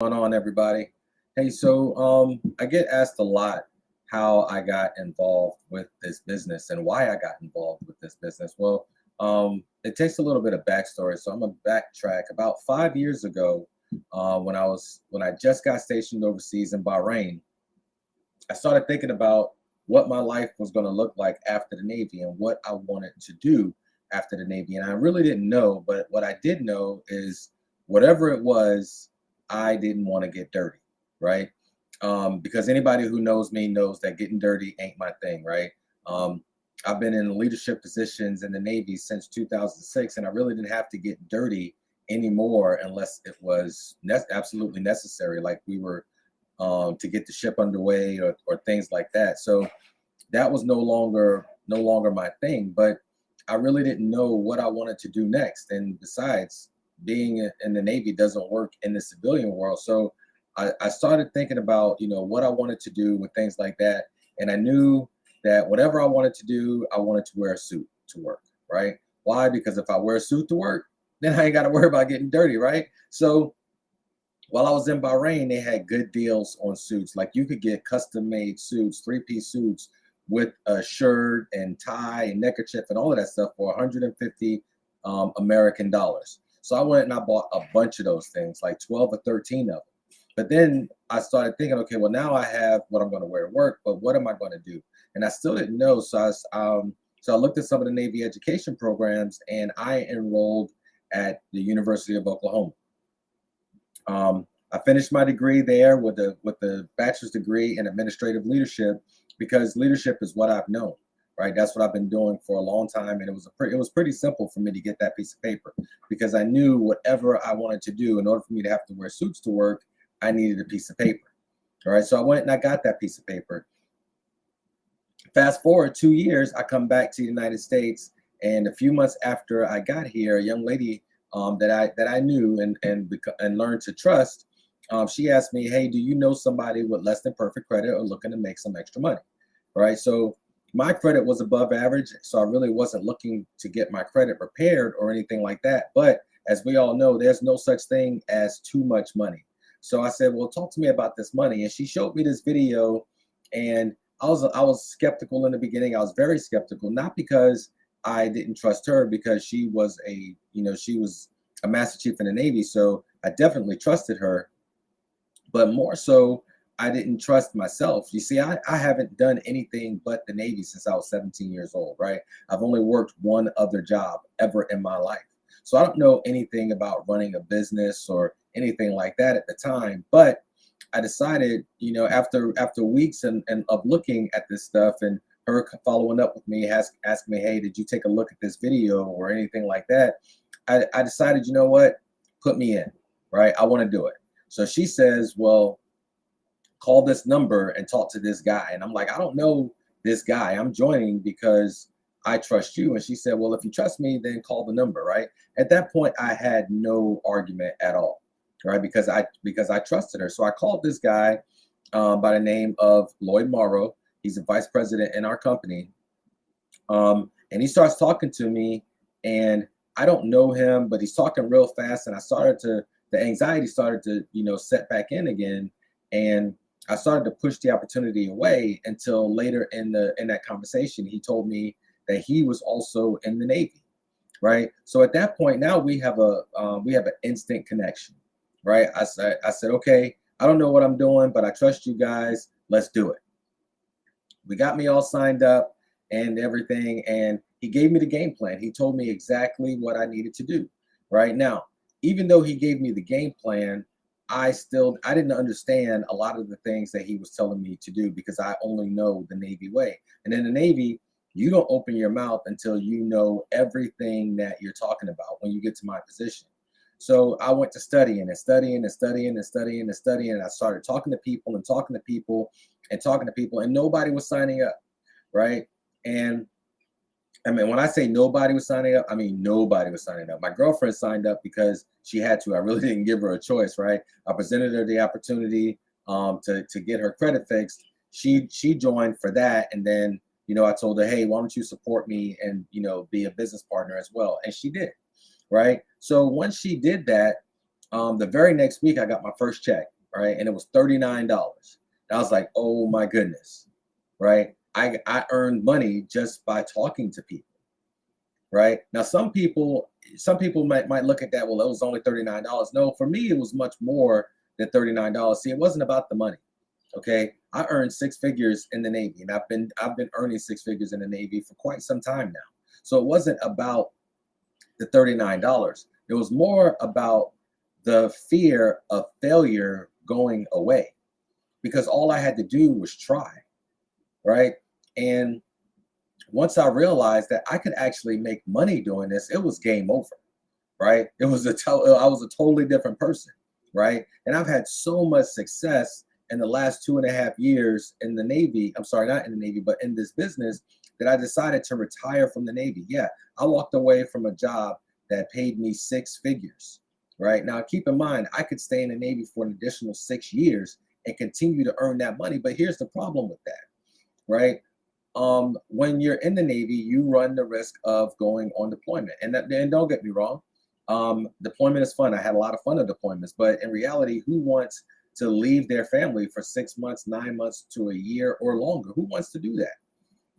Going on, everybody? Hey, so I get asked a lot how I got involved with this business and why I got involved with this business. Well, it takes a little bit of backstory, so I'm gonna backtrack. About 5 years ago, when I just got stationed overseas in Bahrain, I started thinking about what my life was going to look like after the Navy and what I wanted to do after the Navy. And I really didn't know, but what I did know is whatever it was, I didn't want to get dirty, right? Because anybody who knows me knows that getting dirty ain't my thing, right? Um, I've been in leadership positions in the Navy since 2006, and I really didn't have to get dirty anymore unless it was absolutely necessary, like we were to get the ship underway or things like that. So that was no longer my thing. But I really didn't know what I wanted to do next. And besides, being in the Navy doesn't work in the civilian world. So I started thinking about what I wanted to do with things like that, and I knew that whatever I wanted to do, I wanted to wear a suit to work. Right? Why? Because if I wear a suit to work, then I ain't got to worry about getting dirty. Right? So while I was in Bahrain, they had good deals on suits. Like you could get custom made suits, three-piece suits with a shirt and tie and neckerchief and all of that stuff for 150 American dollars. So I went and I bought a bunch of those things, like 12 or 13 of them. But then I started thinking, okay, well, now I have what I'm going to wear to work, but what am I going to do? And I still didn't know. So I looked at some of the Navy education programs and I enrolled at the University of Oklahoma. I finished my degree there with the bachelor's degree in administrative leadership because leadership is what I've known, right? That's what I've been doing for a long time, and it was pretty simple for me to get that piece of paper because I knew whatever I wanted to do in order for me to have to wear suits to work, I needed a piece of paper. All right, so I went and I got that piece of paper. Fast forward 2 years, I come back to the United States, and a few months after I got here, a young lady that I knew and learned to trust. She asked me, "Hey, do you know somebody with less than perfect credit or looking to make some extra money?" Right. So my credit was above average, so I really wasn't looking to get my credit repaired or anything like that. But as we all know, there's no such thing as too much money. So I said, "Well, talk to me about this money." And she showed me this video, and I was skeptical in the beginning. I was very skeptical, not because I didn't trust her, because she was a master chief in the Navy, so I definitely trusted her, but more so, I didn't trust myself. You see, I haven't done anything but the Navy since I was 17 years old, right? I've only worked one other job ever in my life. So I don't know anything about running a business or anything like that at the time. But I decided, after weeks and of looking at this stuff and her following up with me, asking me, "Hey, did you take a look at this video or anything like that?" I decided, you know what, put me in, right? I want to do it. So she says, "Well, call this number and talk to this guy." And I'm like, "I don't know this guy. I'm joining because I trust you." And she said, "Well, if you trust me, then call the number," right? At that point, I had no argument at all, right? Because I trusted her. So I called this guy by the name of Lloyd Morrow. He's a vice president in our company. And he starts talking to me, and I don't know him, but he's talking real fast. And the anxiety started to, set back in again. And I started to push the opportunity away until later in that conversation, he told me that he was also in the Navy, right? So at that point, now we have an instant connection, right? I said, "Okay, I don't know what I'm doing, but I trust you guys. Let's do it." We got me all signed up and everything, and he gave me the game plan. He told me exactly what I needed to do. Right now, even though he gave me the game plan, I didn't understand a lot of the things that he was telling me to do because I only know the Navy way. And in the Navy, you don't open your mouth until you know everything that you're talking about when you get to my position. So I went to studying and studying and studying and studying and studying, and I started talking to people and talking to people and talking to people, and nobody was signing up, right? And I mean, when I say nobody was signing up, I mean nobody was signing up. My girlfriend signed up because she had to. I really didn't give her a choice, right? I presented her the opportunity to get her credit fixed. She joined for that, and then I told her, "Hey, why don't you support me and be a business partner as well?" And she did, right? So once she did that, The very next week, I got my first check, right? And it was $39. And I was like, oh my goodness, right? I earned money just by talking to people, right? Now, some people might look at that, well, it was only $39. No, for me, it was much more than $39. See, it wasn't about the money. Okay. I earned six figures in the Navy, and I've been earning six figures in the Navy for quite some time now. So it wasn't about the $39. It was more about the fear of failure going away, because all I had to do was try, right? And once I realized that I could actually make money doing this, it was game over, right? I was a totally different person, right? And I've had so much success in the last 2.5 years in the Navy. I'm sorry, not in the Navy, but in this business, that I decided to retire from the Navy. Yeah, I walked away from a job that paid me six figures, right? Now, keep in mind, I could stay in the Navy for an additional 6 years and continue to earn that money. But here's the problem with that, right? When you're in the Navy, you run the risk of going on deployment. And don't get me wrong, deployment is fun. I had a lot of fun at deployments, but in reality, who wants to leave their family for 6 months, 9 months to a year or longer? Who wants to do that,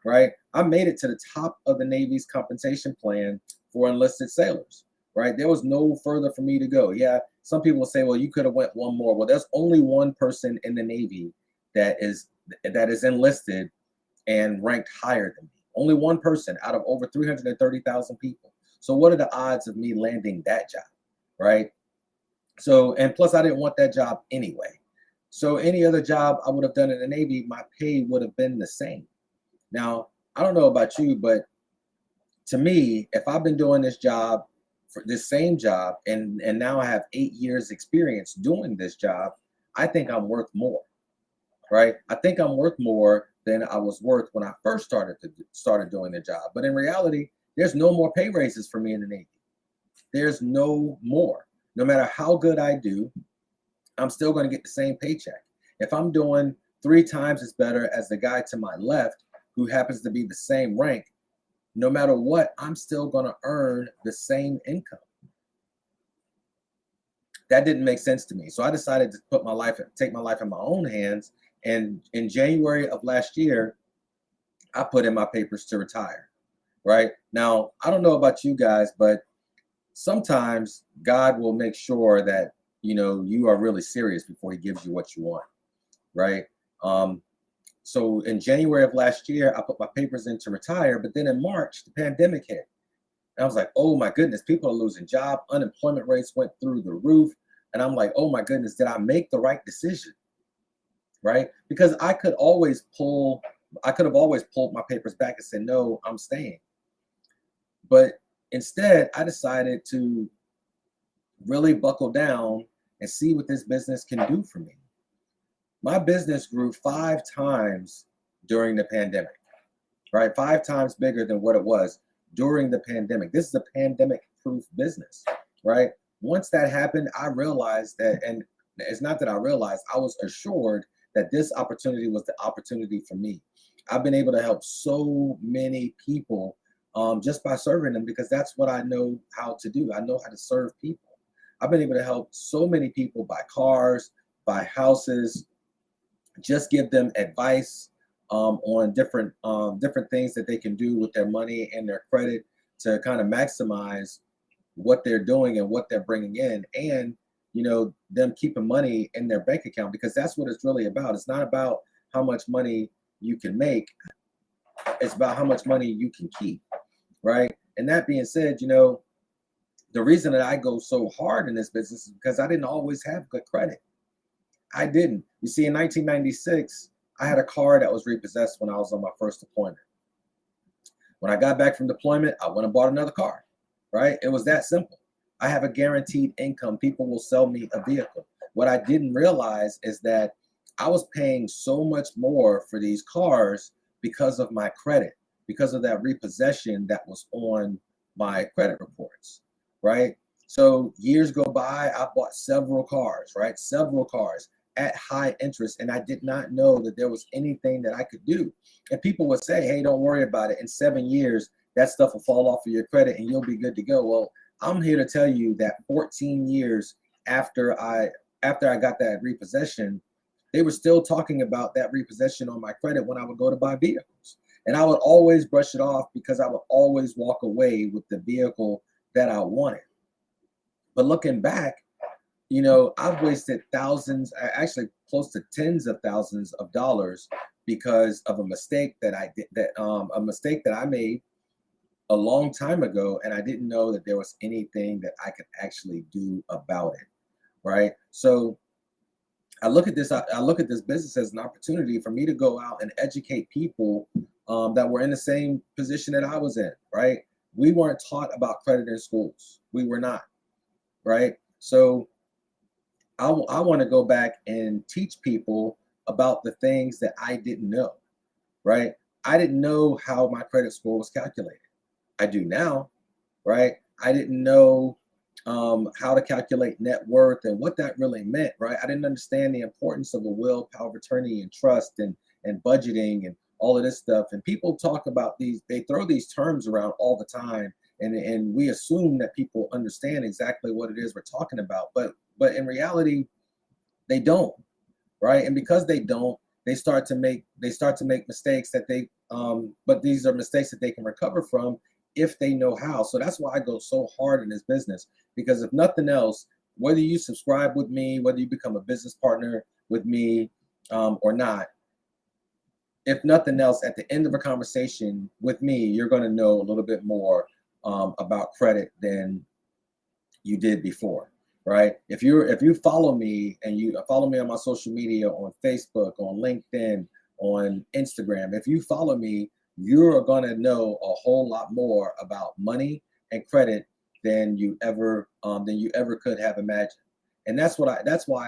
right? I made it to the top of the Navy's compensation plan for enlisted sailors, right? There was no further for me to go. Yeah, some people will say, well, you could have went one more. Well, there's only one person in the Navy that is enlisted and ranked higher than me. Only one person out of over 330,000 people. So what are the odds of me landing that job, right? So, and plus I didn't want that job anyway. So any other job I would have done in the Navy, my pay would have been the same. Now, I don't know about you, but to me, if I've been doing this job for this same job and now I have 8 years experience doing this job, I think I'm worth more, right? I think I'm worth more than I was worth when I first started doing the job. But in reality, there's no more pay raises for me in the Navy. There's no more. No matter how good I do, I'm still going to get the same paycheck. If I'm doing 3 times as better as the guy to my left, who happens to be the same rank, no matter what, I'm still going to earn the same income. That didn't make sense to me. So I decided to take my life in my own hands. And in January of last year, I put in my papers to retire. Right now, I don't know about you guys, but sometimes God will make sure that you are really serious before He gives you what you want. Right. So in January of last year, I put my papers in to retire, but then in March, the pandemic hit. And I was like, oh my goodness, people are losing jobs. Unemployment rates went through the roof. And I'm like, oh my goodness, did I make the right decision? Right? Because I could have always pulled my papers back and said, no, I'm staying. But instead, I decided to really buckle down and see what this business can do for me. My business grew 5 times during the pandemic, right? 5 times bigger than what it was during the pandemic. This is a pandemic-proof business, right? Once that happened, I realized that, and it's not that I realized, I was assured that this opportunity was the opportunity for me. I've been able to help so many people just by serving them, because that's what I know how to do. I know how to serve people. I've been able to help so many people buy cars, buy houses, just give them advice on different things that they can do with their money and their credit to kind of maximize what they're doing and what they're bringing in, and them keeping money in their bank account, because that's what it's really about. It's not about how much money you can make, it's about how much money you can keep, right? And that being said, the reason that I go so hard in this business is because I didn't always have good credit. I didn't. You see, in 1996, I had a car that was repossessed when I was on my first deployment. When I got back from deployment, I went and bought another car, right? It was that simple. I have a guaranteed income. People will sell me a vehicle. What I didn't realize is that I was paying so much more for these cars because of my credit, because of that repossession that was on my credit reports, right? So years go by, I bought several cars, right? Several cars at high interest. And I did not know that there was anything that I could do. And people would say, hey, don't worry about it. In 7 years, that stuff will fall off of your credit and you'll be good to go. Well, I'm here to tell you that 14 years after I got that repossession, they were still talking about that repossession on my credit when I would go to buy vehicles. And I would always brush it off because I would always walk away with the vehicle that I wanted. But looking back, I've wasted thousands, actually close to tens of thousands of dollars because of a mistake that I did, a mistake that I made a long time ago, and I didn't know that there was anything that I could actually do about it, right? So I look at this business as an opportunity for me to go out and educate people that were in the same position that I was in, right? We weren't taught about credit in schools. We were not, right? So I want to go back and teach people about the things that I didn't know, right? I didn't know how my credit score was calculated. I do now, right? I didn't know how to calculate net worth and what that really meant, right? I didn't understand the importance of a will, power of attorney, and trust, and budgeting, and all of this stuff. And people talk about these; they throw these terms around all the time, and we assume that people understand exactly what it is we're talking about, but in reality, they don't, right? And because they don't, they start to make mistakes that they but these are mistakes that they can recover from if they know how. So that's why I go so hard in this business, because if nothing else, whether you subscribe with me, whether you become a business partner with me or not, if nothing else, at the end of a conversation with me, you're going to know a little bit more about credit than you did before, right? If you follow me and you follow me on my social media, on Facebook, on LinkedIn, on Instagram, if you follow me, you're going to know a whole lot more about money and credit than you ever could have imagined. And that's why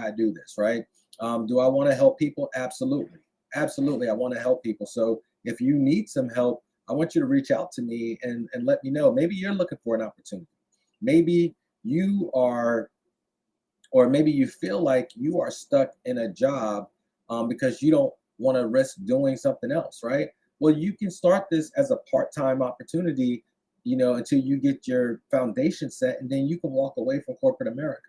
I do this, right? Do I want to help people? Absolutely. Absolutely. I want to help people. So if you need some help, I want you to reach out to me and let me know. Maybe you're looking for an opportunity. Maybe you are, or maybe you feel like you are stuck in a job because you don't want to risk doing something else, right? Well, you can start this as a part-time opportunity, until you get your foundation set, and then you can walk away from corporate America.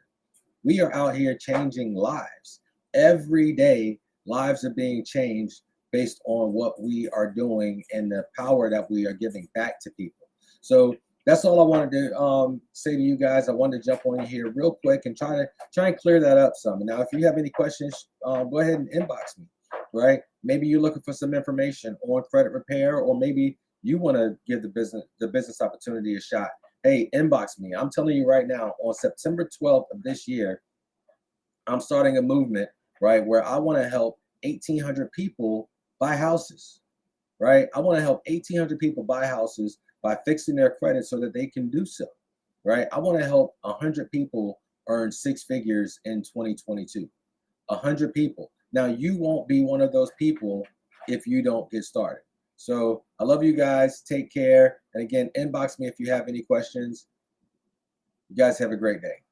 We are out here changing lives. Every day, lives are being changed based on what we are doing and the power that we are giving back to people. So that's all I wanted to say to you guys. I wanted to jump on here real quick and try and clear that up some. Now, if you have any questions, go ahead and inbox me, right? Maybe you're looking for some information on credit repair, or maybe you want to give the business opportunity a shot. Hey, inbox me. I'm telling you right now, on September 12th of this year, I'm starting a movement, right, where I want to help 1,800 people buy houses, right? I want to help 1,800 people buy houses by fixing their credit so that they can do so, right? I want to help 100 people earn six figures in 2022. 100 people. Now, you won't be one of those people if you don't get started. So I love you guys. Take care. And again, inbox me if you have any questions. You guys have a great day.